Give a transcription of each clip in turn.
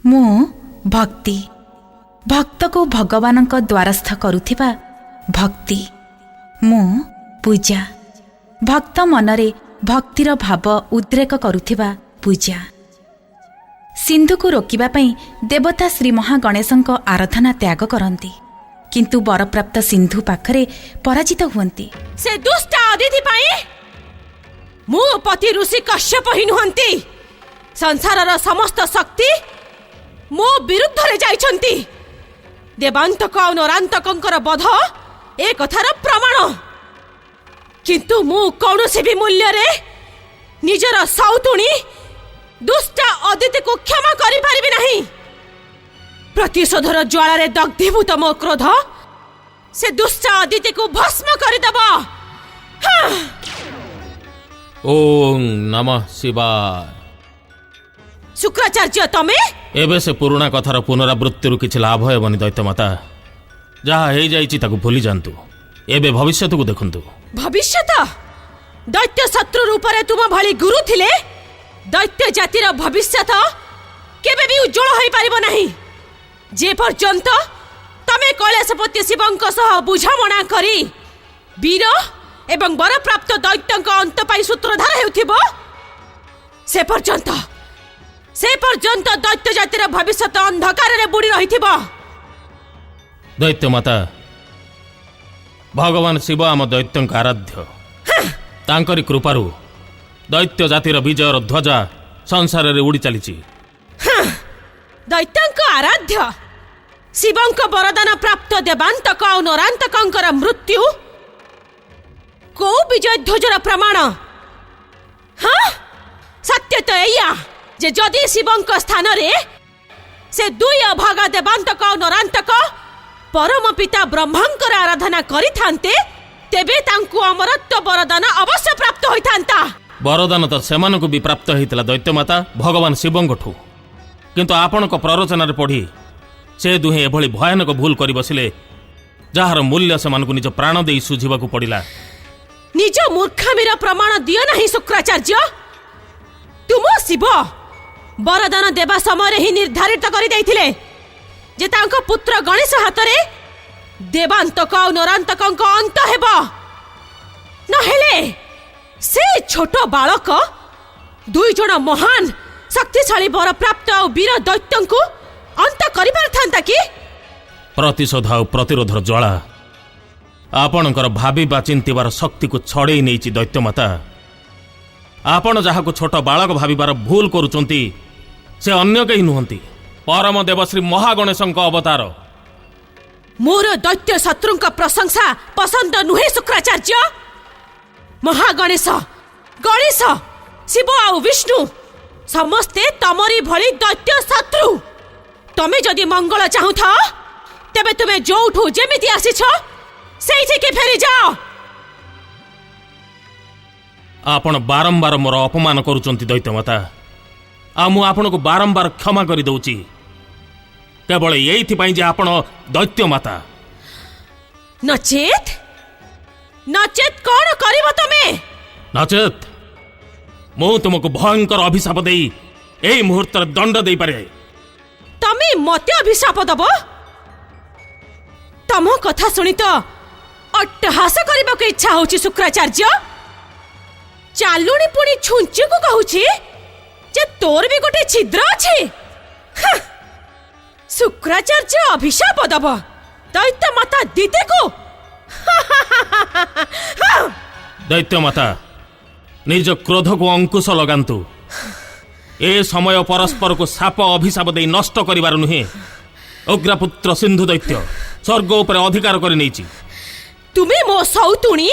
मु भक्ति भक्त को भगवान द्वारस्थ करुथिबा भक्ति मु पूजा भक्त मनरे भक्तिर भाव उद्रेक करुथिबा पूजा। सिंधु को रोकिबा पई देवता श्री महागणेशଙ୍କ आराधना त्याग करती किंतु वरप्राप्त सिंधु पाखरे पराजित हुअन्ति। से दुष्ट अदिति पाई मु पति ऋषि कश्यप ही नुहंती संसारर समस्त शक्ति मो विरुद्ध रे जाइछंती। देवांतक और नरांतकंकर बध ए कथार प्रमाण किंतु मु कौनसी भी मूल्य रे निजर सौतुणी दुष्ट अदिति को क्षमा करि पारिबि नहीं। प्रतिशोधर ज्वाला रे दग्धीभूत मो क्रोध से दुष्ट अदिति को भस्म करिदेब। ओम नमः शिवाय। शुक्राचार्य तमे एबे से पुराणा कथार पुनरावृत्ति किछि लाभ हेबनी दैत्यमाता। जहा हे जाइछि ताकु भूली जांतु। एबे भविष्यत को देखंतु। भविष्यत दैत्य शत्रु रूप रे तुम भली गुरु थिले दैत्य जातिर भविष्यत केबे भी उज्जवल होई पारिबो नहीं। जे पर्यंत तमे कैलाशपति शिवंक सह बुझामणा करी वीर एवं वर प्राप्त दैत्यंक अंत पाई सूत्रधार हेउथिबो से पर्यंत दैत्य जातिर भविष्यत अंधकार रे बुडी रहिथिबो। दैत्यमाता भगवान शिव आम दैत्यंक आराध्य। तांकरी कृपारु दैत्य जातिर विजयर ध्वजा संसार रे उड़ी चलीछि। दैत्यंक आराध्य शिवंक वरदान प्राप्त देवांतक और नरांतकंकर मृत्यु को विजय ध्वजर प्रमाण। हाँ सत्य तो एया जे जदि शिवंक स्थान रे से दुई अभागा देवांतक और नरांतक परम पिता ब्रह्मांकर आराधना करि थांते तेबे तांकु अमरत्व वरदान अवश्य प्राप्त होई थांता। वरदान तो सेमानकु भी प्राप्त होइतला दैत्यमाता भगवान शिवंकठु किंतु आपणक प्ररोचन पढ़ी से दुहे एभली भयानक भूल करि बसिले जार मूल्य सेमानकु निज प्राण देई सुझिबाकु पड़िला। निज मूर्खामीर प्रमाण दियो नहीं शुक्राचार्य। तुम शिव वरदान देवा समय ही निर्धारित करि दैथिले जे तांको पुत्र गणेश हातरे देवांतक और नरांतकंक अंत हेबो। नहेले से छोट बालक दुई जण महान शक्तिशाली वर प्राप्त और वीर दैत्यंकु अंत करि पारथांता कि? प्रतिशोध और प्रतिरोधर ज्वाला आपणकर भाविबा चिंतिबार शक्ति को छड़ेई नेइछि दैत्यमाता। आपण जहाको छोट बालक भाविबार भूल करूचंती से अन्य केही नुहंती परम देव श्री महागणेशंक अवतार। मोर दैत्य शत्रुंक प्रशंसा पसंद नुहे शुक्राचार्य। महागणेश गणेश शिव और विष्णु समस्ते तमरी भली दैत्य शत्रु। तमे जदि मंगल चाहू था तेबे तुमे जोठू जेमिति आसीछ सेइठे के फेरी जाओ। आपण बारंबार मोर अपमान करूचंती दैत्यमाता। आ मु आपनको बारंबार क्षमा करि दउची केवल एइथि पई जे आपण दैत्यमाता। नचेत नचेत कौन करिवो तमे? नचेत मु तुमको भयंकर अभिशाप देई एई मुहूर्त दंड देई पारे। तमे मते अभिशाप दबो? तम कथा सुनी तो अट्टहास करिबा के इच्छा होची शुक्राचार्य। चालुणी पुणी छुंची को कहूची जे तोर भी गोटे छिद्र अछि। शुक्राचार्य अभिशाप दबो दैत्य माता दीदी को? दैत्य माता निज क्रोध को अंकुश लगांतु। ए समय परस्पर को साप अभिशाप दे नष्ट करिवार नुहे। अग्रपुत्र सिंधु दैत्य स्वर्ग उपर अधिकार करि नेछि। तुमे मो सौतुणी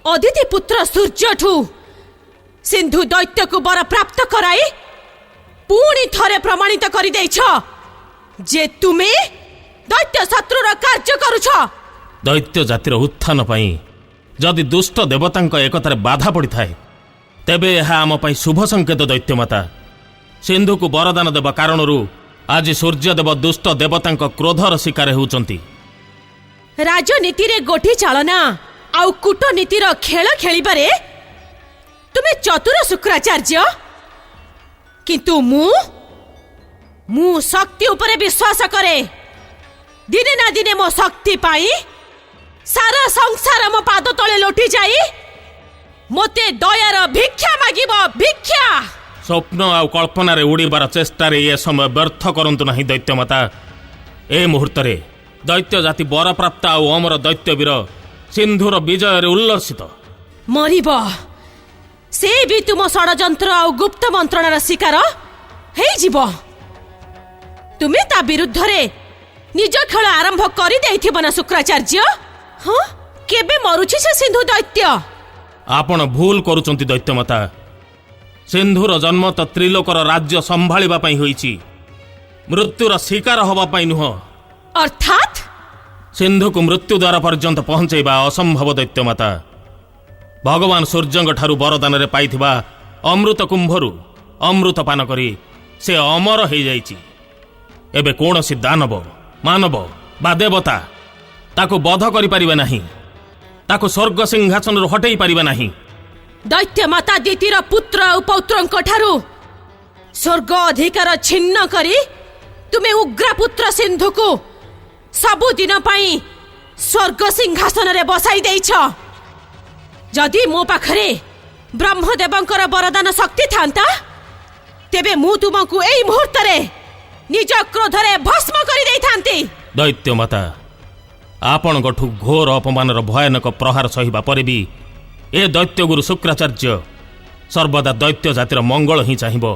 अदिति पुत्र सूर्यठु सिंधु दैत्य को वर प्राप्त कराई पुणी थरे प्रमाणित करि दैछ जे तुमे दैत्य शत्रुर कार्य करूछ। दैत्य जातिर उत्थान पई जदि दुष्ट देवतांक एकतारे बाधा पड़ी थाए तेबे यह आम पई शुभ संकेत दैत्यमाता। सिंधु को वरदान देवा कारणरू आज सूर्यदेव दुष्ट देवतांक क्रोधर शिकार होउचंती। राजनीति रे गोठी चालना आउ कूटनीतिर खेल खेलिबारे तुमे चतुर शुक्राचार्य किंतु मु शक्ति उपरे विश्वास करे। दिने ना दिने मो शक्ति पाई सारा संसार मो पाद तले लोटी जाई मोते दयार भिक्षा मागिब। भिक्षा स्वप्न आ कल्पना रे उड़ीबार चेष्टा रे ये समय व्यर्थ करंतु नहीं दैत्यमाता। ए मुहूर्त रे दैत्य जाति बरप्राप्त आ अमर दैत्यवीर सिंधुर विजय रे उल्लसित मरिब। से भी तुम षडयंत्र आ गुप्त मंत्रणार शिकार हेई जीव। तुमे ता विरुद्ध रे निज खेल आरंभ करि दैथिब ना शुक्राचार्य। हाँ केबे मरुछि से सिंधु दैत्य। आपण भूल करूचंती दैत्यमाता। सिंधुर जन्म तो त्रिलोकर राज्य संभाळिबा पई होईछि, मृत्युर शिकार हवा पई नुह। अर्थात सिंधु को मृत्यु द्वार पर्यंत पहुंचैबा असंभव दैत्यमाता। भगवान सूर्यंग ठारू वरदान रे पाइथिबा अमृत कुंभरू अमृत पान करी से अमर हो जाइछि। एबे कौनसी दानव मानव बा देवता ताको बध करि परिबे नाही, ताको स्वर्ग सिंहासन रु हटै परिबे नाही। दैत्य माता दितिर पुत्र और पौत्रंक ठारू स्वर्ग अधिकार छिन्न करी तुमे उग्र पुत्र सिंधु को सबुदिन पाई स्वर्ग सिंहासन रे बसाई देइछ। जदि मो पाखरे ब्रह्मदेवंकर वरदान शक्ति थांता तेबे मु तुमको एई मुहूर्त रे निज क्रोध रे भस्म करि देई थांती। दैत्य माता आपण गठु घोर अपमानर भयानक प्रहार सहिबा परे भी ए दैत्य गुरु शुक्राचार्य सर्वदा दैत्य जातिर मंगल ही चाहिबो।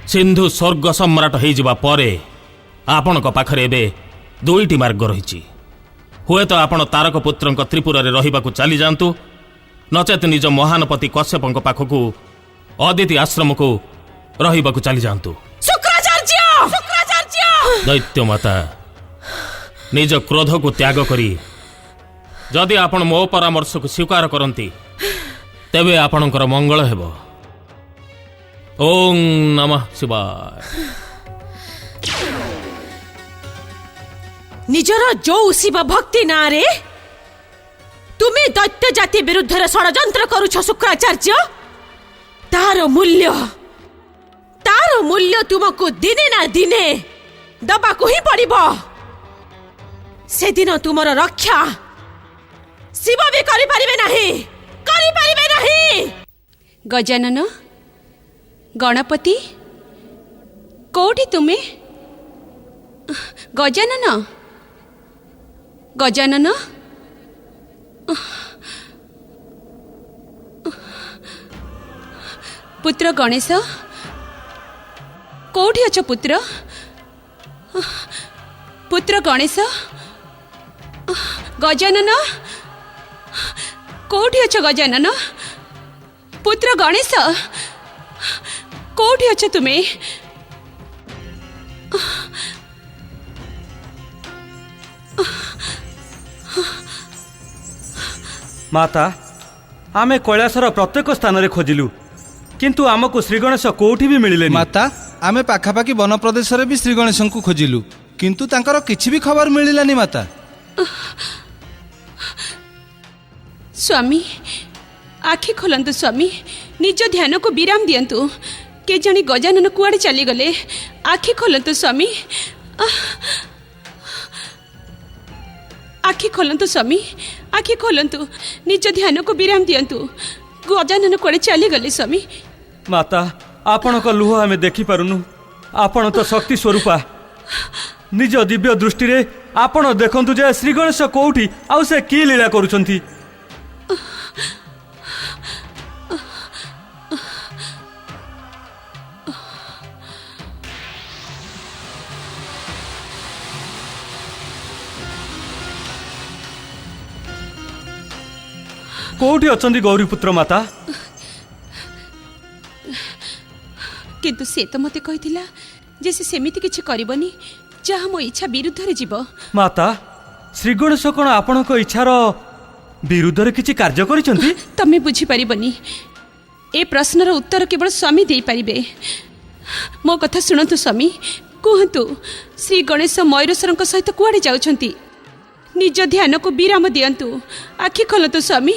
सिंधु स्वर्ग सम्राट हो जिबा परे आपण पाखरे एबे दुईटी मार्ग रहिछि। हुए तो आपण तारक पुत्रंक त्रिपुरा रे रहिबाकू चली जांतु, नचेत निज महानपति कश्यपंक पाखकू अदिति आश्रम को रहिबाकू चली जांतु। शुक्राचार्य शुक्राचार्य दैत्य माता निज क्रोध को त्याग करी जदि आपण मो परामर्श को स्वीकार करती तेबे आपणकर मंगल हेबो। ओम नमः शिवाय। निजर जो शिव भक्ति नारे तुमे दैत्य जाति विरुद्ध रे षडयंत्र करूछ शुक्राचार्य। तार मूल्य तुमको दिने ना दिने दबाको ही पड़िबो। से दिन तुमर रक्षा शिव भी करि परिबे नहीं। गजानन गणपति कोठी तुमे? गजानन गजानन पुत्र गणेश कोठी अछ? पुत्र पुत्र गणेश गजानन कोठी अछ? गजानन पुत्र गणेश कोठी अछ तुमे? माता आमे कैलासर प्रत्येक स्थान रे खोजिलु किंतु आमको श्री गणेश कोठी भी मिलिले। माता आमे पाखापाखि वन प्रदेश रे भी श्री गणेश को खोजिलु किंतु तांकर किछि भी खबर मिलिलानी। माता स्वामी आखि खोलंतु स्वामी, निज ध्यान को विराम दियंतु। के जानी गजानन कुआडे चली गले? आखि खोलंतु स्वामी, आखि खोलंतु स्वामी, आखि खोलंतु। निज ध्यान को विराम दियंतु। गजानन कुआडे चली गले स्वामी? माता आपण को लुह आमे देखि पारुनु। आपण तो शक्ति स्वरूपा। निज दिव्य दृष्टि रे आपण देखंतु जे श्री गणेश कोठी आउ से की लीला करूछंती। कोठी अछंती गौरीपुत्र माता? किंतु से तो मते कहिथिला जे से सेमिति किछि करबनी जहा मो इच्छा विरुद्ध रे जीव। माता श्री गणेश कोन आपण को इच्छार विरुद्ध रे किछि कार्य करिसंती? तमे बुझी परिबनी। ए प्रश्नर उत्तर केवल स्वामी देई परिबे। मो कथा सुनतु स्वामी। कहतु श्री गणेश मयूरेश्वरଙ୍କ सहित कुआडे जाउछंती? निज ध्यान को विराम दियंतु। आखि खोलतु स्वामी।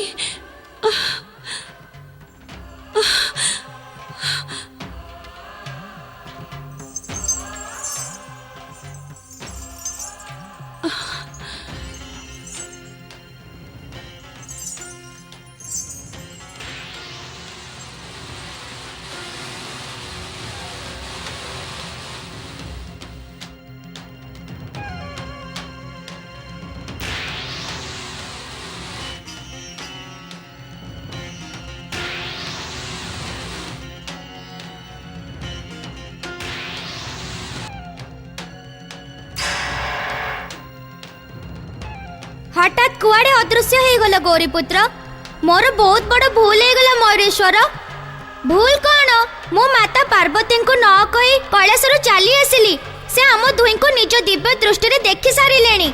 कुआड़े अदृश्य हो गला गौरीपुत्र मोर बहुत बड़ भूल हो गला मयूरेश्वर भूल कौन मु माता पार्वती को न कही कैलासर चली आसिली से आम दुई को निज दिव्य दृष्टि रे देखि सारिलेनी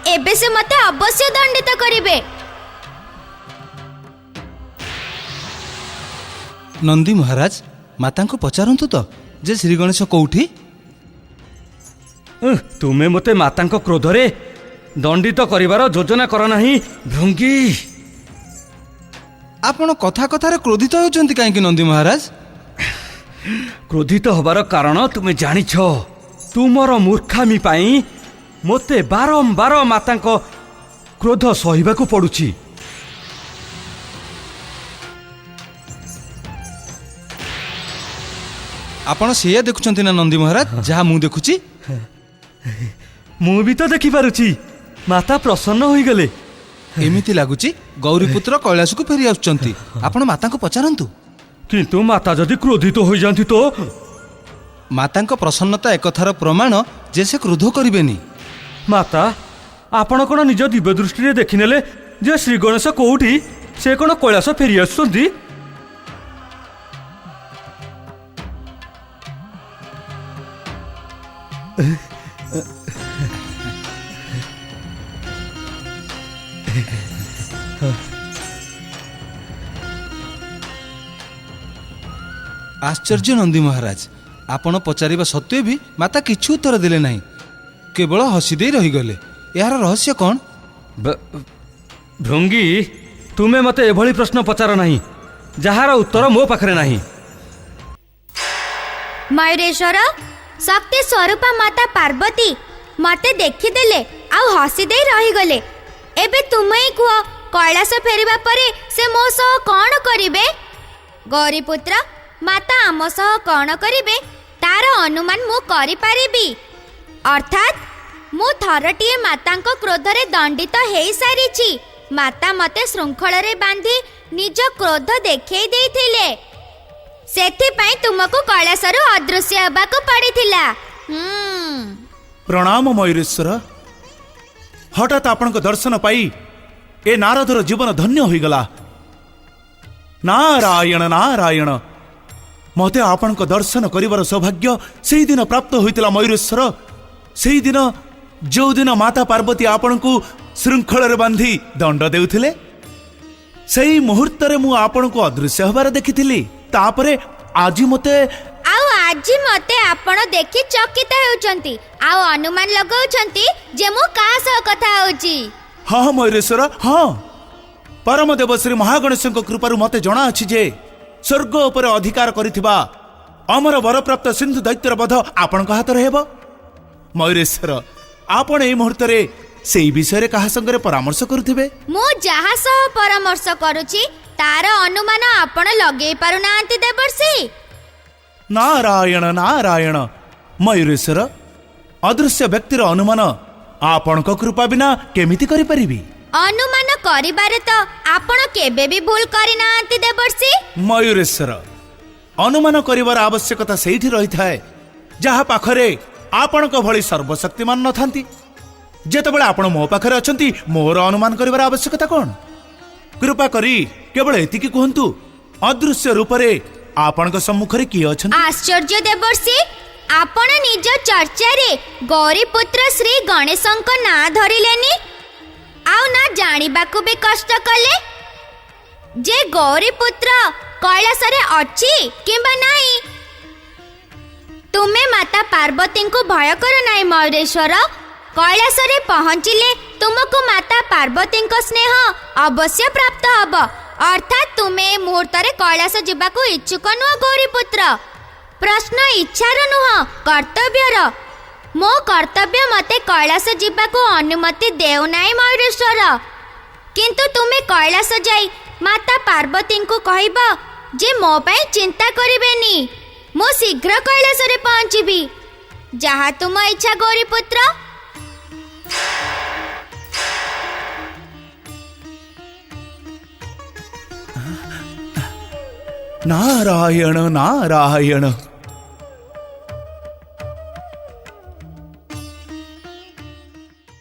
एबे से मते अवश्य दंडित करिवे। नंदी महाराज माता को पचारंतु तो जे श्री गणेश कोठी तुमे मते माता क्रोध रे दंडित करिवार योजना कर नाही भृंगी। आपण कथा कथारे क्रोधित होउचंती काहेकि नंदी महाराज? क्रोधित होबार कारण तुमे जानिछ तुमर मूर्खामी पाई मोते बारंबार माता क्रोध सहिबाकू पड़ुछि। आपण सेया देखुचंती ना नंदी महाराज जहा मु देखुची? मु भी तो देखि पारुछि माता प्रसन्न होई गले। एमिति लागुची गौरीपुत्र कैलाश को फेरी आउचंती आपण माता को पचारंतु। किंतु माता जदि क्रोधित होई जांती तो माता को प्रसन्नता एकथार प्रमाण जे से क्रोध करिवेनी। माता आपण कोन निज दिव्य दृष्टि रे देखिनेले जे श्री गणेश कोउठी से कोन कैलाश फेरी आछंती? आश्चर्य नंदी महाराज आपण पचारिबा सत्वे भी माता किछु उत्तर देले नाही केवल हसी दे रही गले। यार रहस्य कौन? भृंगी तुमे मते एभली प्रश्न पचार नाही जहार उत्तर मो पाखरे नाही। मयूरेश्वर शक्ति स्वरूपा माता पार्वती मते देखिदेले आउ हसी दे रही गले एबे तुमे ही कुह कैलाश फेरिबा परे से मो सह कौन करिवे? गौरीपुत्र माता आम सह कौन करिवे तार अनुमान मु करि पारिबी। अर्थात मु थरटिए मातांको क्रोधरे दंडित हेई सारिछि। माता मते श्रृंखल रे बांधी निज क्रोध देखै देथिले सेथि पई तुमको कैलासरु अदृश्य हेबाको पड़िथिला। प्रणाम मयूरेश्वर हठात आपनक दर्शन पाई ए नारदर जीवन धन्य होईगला। नारायण नारायण मते आपनक दर्शन करिवार सौभाग्य सेही दिन प्राप्त होइतिला मयूरेश्वर। सेही दिन जो दिन माता पार्वती आपनकु श्रृंखल रे बांधी दंड देउथिले सेही मुहूर्त रे मु आपनकु अदृश्य होबार देखिथिली। तापरे आजि मते आपण देखि चकित हेउचंती आउ अनुमान लगाउचंती जे मु का सह कथा होउची। हाँ मयूरेश्वर हाँ परम देव श्री महागणेशଙ୍କ कृपारु मते जणा अछि जे स्वर्ग उपर अधिकार करिथिबा अमर वरप्राप्त सिंधु दैत्यर बध आपनक हाथ रे हेबो। मयूरेश्वर आपण एई मुहूर्त रे सेई विषय रे कहा संगे परामर्श करुथिबे? मु जहा सह परामर्श करूची तार अनुमान आपण लगेई पारु नांती देवर्षि। नारायण नारायण मयूरेश्वर अदृश्य व्यक्तिर अनुमान आपनक कृपा बिना केमिति करि परिबी? अनुमान करिबारे तो आपण केबे भी भूल करि नांती देवर्षि। मयूरेश्वर अनुमान करिवार आवश्यकता सेठी रही थाए जहा पाखरे आपनक भली सर्वशक्तिमान नथांती। जेतेबेले आपण मो पाखरे अछंती मोर अनुमान करिवार आवश्यकता कोन? कृपा करी केवल एतिकी कहंतु अदृश्य रूपरे आपनक सम्मुखरे की अछंती? आश्चर्य देवर्षि आपण निज चर्चा रे गौरीपुत्र श्री गणेशंक ना धरिलेनी आउ ना जानिबाकू भी कष्ट कले जे गौरीपुत्र कैलास रे अछि किबा नाही। तुमे माता पार्वती को भय कर नाही मयूरेश्वर। कैलास रे पहुंचिले तुमको माता पार्वती को स्नेह अवश्य प्राप्त हब। अर्थात तुमे मुहूर्त रे कैलास जिबाकू इच्छुक नुह गौरीपुत्र। प्रश्न इच्छार नुह कर्तव्यर। मो कर्तव्य मते कैलास जिबाकू अनुमति देउ नाही मयूरेश्वर। किंतु तुमे कैलास जाई माता पार्वती को कहबा जे मो पई चिंता करिवेनी मो शीघ्र कैलास रे पहुंचीबी। जहा तुम इच्छा गौरीपुत्र। नारायण नारायण